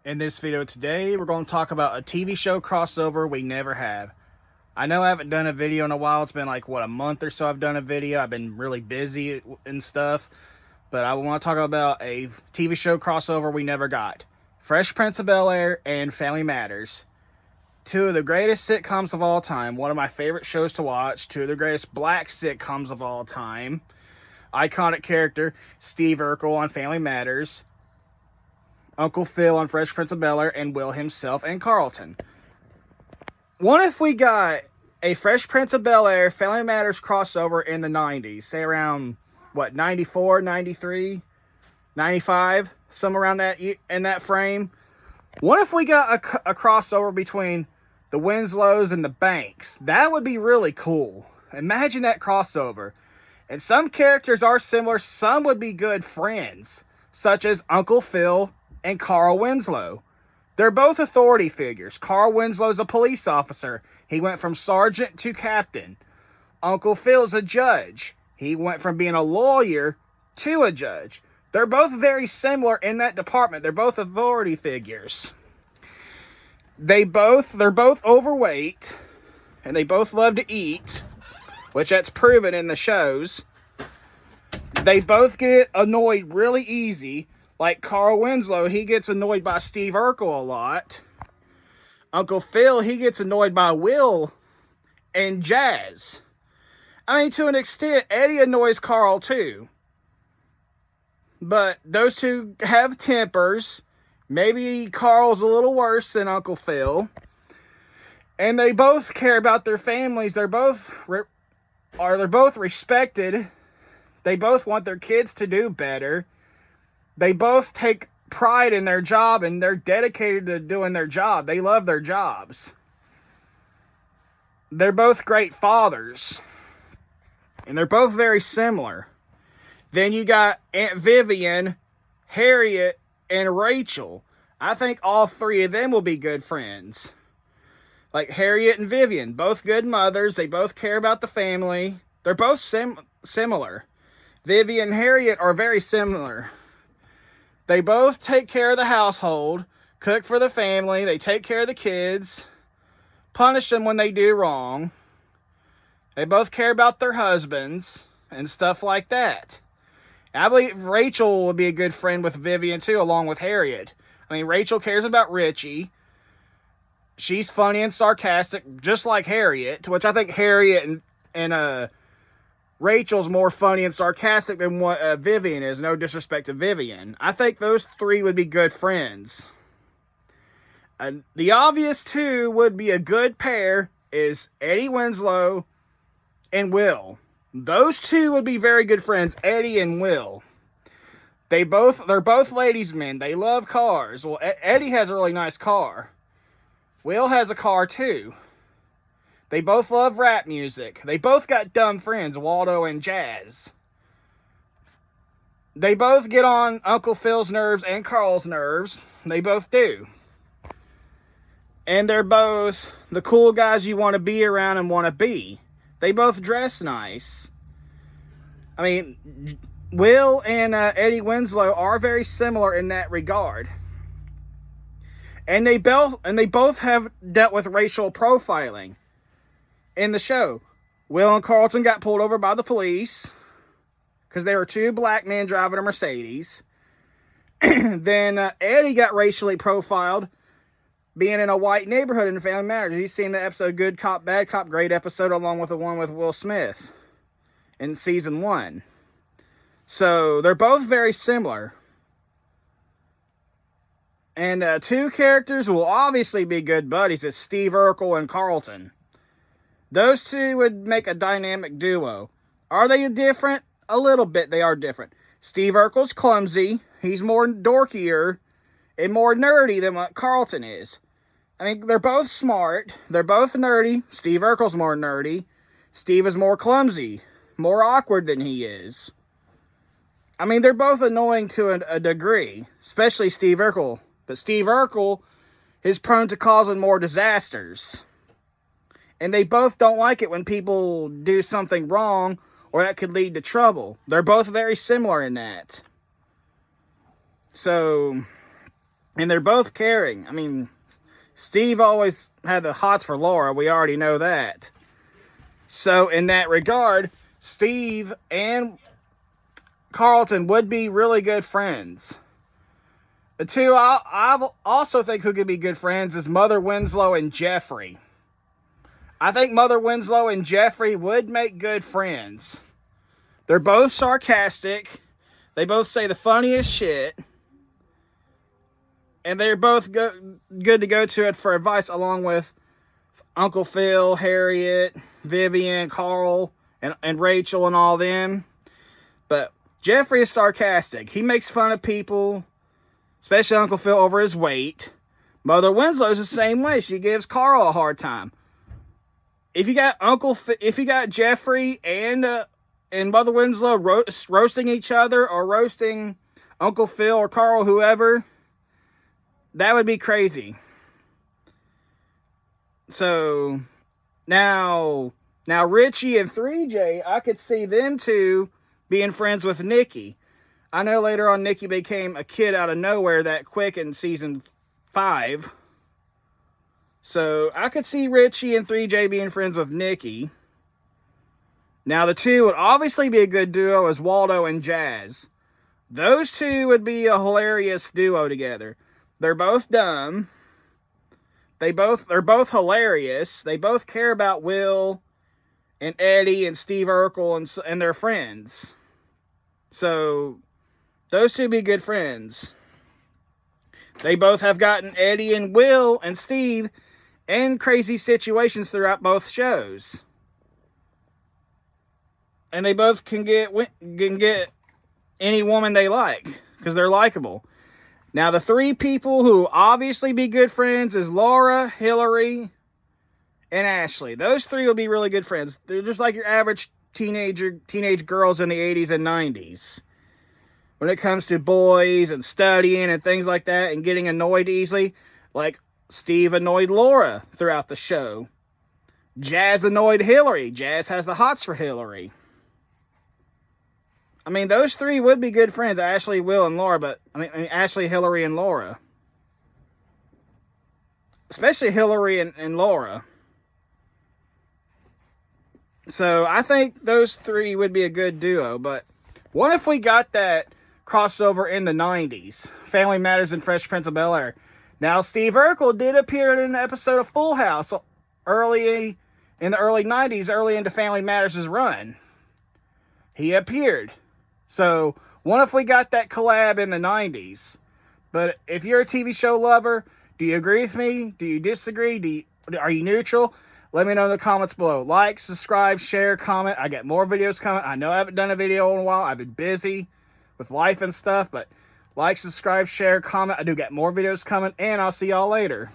In this video today, we're going to talk about a TV show crossover we never have. I know I haven't done a video in a while. It's been like, a month or so I've done a video. I've been really busy and stuff. But I want to talk about a TV show crossover we never got. Fresh Prince of Bel-Air and Family Matters. Two of the greatest sitcoms of all time. One of my favorite shows to watch. Two of the greatest black sitcoms of all time. Iconic character, Steve Urkel on Family Matters. Uncle Phil on Fresh Prince of Bel-Air, and Will himself and Carlton. What if we got a Fresh Prince of Bel-Air Family Matters crossover in the 90s? Say around, 94, 93, 95? Somewhere around that, in that frame. What if we got a crossover between the Winslows and the Banks? That would be really cool. Imagine that crossover. And some characters are similar. Some would be good friends, such as Uncle Phil and Carl Winslow. They're both authority figures. Carl Winslow's a police officer. He went from sergeant to captain. Uncle Phil's a judge. He went from being a lawyer to a judge. They're both very similar in that department. They're both authority figures. They're both overweight, and they both love to eat, which that's proven in the shows. They both get annoyed really easy. Like Carl Winslow, he gets annoyed by Steve Urkel a lot. Uncle Phil, he gets annoyed by Will and Jazz. I mean, to an extent, Eddie annoys Carl too. But those two have tempers. Maybe Carl's a little worse than Uncle Phil. And they both care about their families. They're both respected. They both want their kids to do better. They both take pride in their job, and they're dedicated to doing their job. They love their jobs. They're both great fathers. And they're both very similar. Then you got Aunt Vivian, Harriet, and Rachel. I think all three of them will be good friends. Like Harriet and Vivian, both good mothers. They both care about the family. They're both similar. Vivian and Harriet are very similar. They both take care of the household, cook for the family, they take care of the kids, punish them when they do wrong. They both care about their husbands and stuff like that. I believe Rachel would be a good friend with Vivian too, along with Harriet. I mean, Rachel cares about Richie. She's funny and sarcastic, just like Harriet, which I think Harriet and Rachel's more funny and sarcastic than what Vivian is. No disrespect to Vivian. I think those three would be good friends. The obvious two would be a good pair is Eddie Winslow and Will. Those two would be very good friends, Eddie and Will. They're both ladies' men. They love cars. Well, Eddie has a really nice car. Will has a car too. They both love rap music. They both got dumb friends, Waldo and Jazz. They both get on Uncle Phil's nerves and Carl's nerves. They both do. And they're both the cool guys you want to be around and want to be. They both dress nice. I mean, Will and Eddie Winslow are very similar in that regard. And they both have dealt with racial profiling. In the show, Will and Carlton got pulled over by the police because they were two black men driving a Mercedes. Then Eddie got racially profiled being in a white neighborhood in Family Matters. He's seen the episode Good Cop, Bad Cop, great episode, along with the one with Will Smith in season 1. So they're both very similar. And two characters will obviously be good buddies. It's Steve Urkel and Carlton. Those two would make a dynamic duo. Are they different? A little bit, they are different. Steve Urkel's clumsy. He's more dorkier and more nerdy than what Carlton is. I mean, they're both smart. They're both nerdy. Steve Urkel's more nerdy. Steve is more clumsy, more awkward than he is. I mean, they're both annoying to a degree, especially Steve Urkel. But Steve Urkel is prone to causing more disasters. And they both don't like it when people do something wrong or that could lead to trouble. They're both very similar in that. So, And they're both caring. I mean, Steve always had the hots for Laura. We already know that. So in that regard, Steve and Carlton would be really good friends. The two I also think who could be good friends is Mother Winslow and Jeffrey. I think Mother Winslow and Jeffrey would make good friends. They're both sarcastic. They both say the funniest shit. And they're both good to go to it for advice, along with Uncle Phil, Harriet, Vivian, Carl, and Rachel and all them. But Jeffrey is sarcastic. He makes fun of people, especially Uncle Phil, over his weight. Mother Winslow's the same way. She gives Carl a hard time. If you got Jeffrey and Mother Winslow roasting each other or roasting Uncle Phil or Carl, whoever, that would be crazy. So now Richie and 3J, I could see them two being friends with Nikki. I know later on Nikki became a kid out of nowhere that quick in season 5. So I could see Richie and 3J being friends with Nikki. Now the two would obviously be a good duo as Waldo and Jazz. Those two would be a hilarious duo together. They're both dumb. They're both hilarious. They both care about Will and Eddie and Steve Urkel and their friends. So those two be good friends. They both have gotten Eddie and Will and Steve in crazy situations throughout both shows. And they both can get any woman they like because they're likable. Now, the three people who obviously be good friends is Laura, Hillary, and Ashley. Those three will be really good friends. They're just like your average teenage girls in the 80s and 90s. When it comes to boys and studying and things like that and getting annoyed easily, like Steve annoyed Laura throughout the show. Jazz annoyed Hillary. Jazz has the hots for Hillary. I mean, those three would be good friends, Ashley, Will, and Laura, but, I mean Ashley, Hillary, and Laura. Especially Hillary and Laura. So, I think those three would be a good duo, but what if we got that crossover in the 90s? Family Matters and Fresh Prince of Bel-Air. Now, Steve Urkel did appear in an episode of Full House early in the early 90s, early into Family Matters' run. He appeared. So, what if we got that collab in the 90s? But if you're a TV show lover, do you agree with me? Do you disagree? Are you neutral? Let me know in the comments below. Like, subscribe, share, comment. I got more videos coming. I know I haven't done a video in a while. I've been busy with life and stuff. But like, subscribe, share, comment. I do got more videos coming. And I'll see y'all later.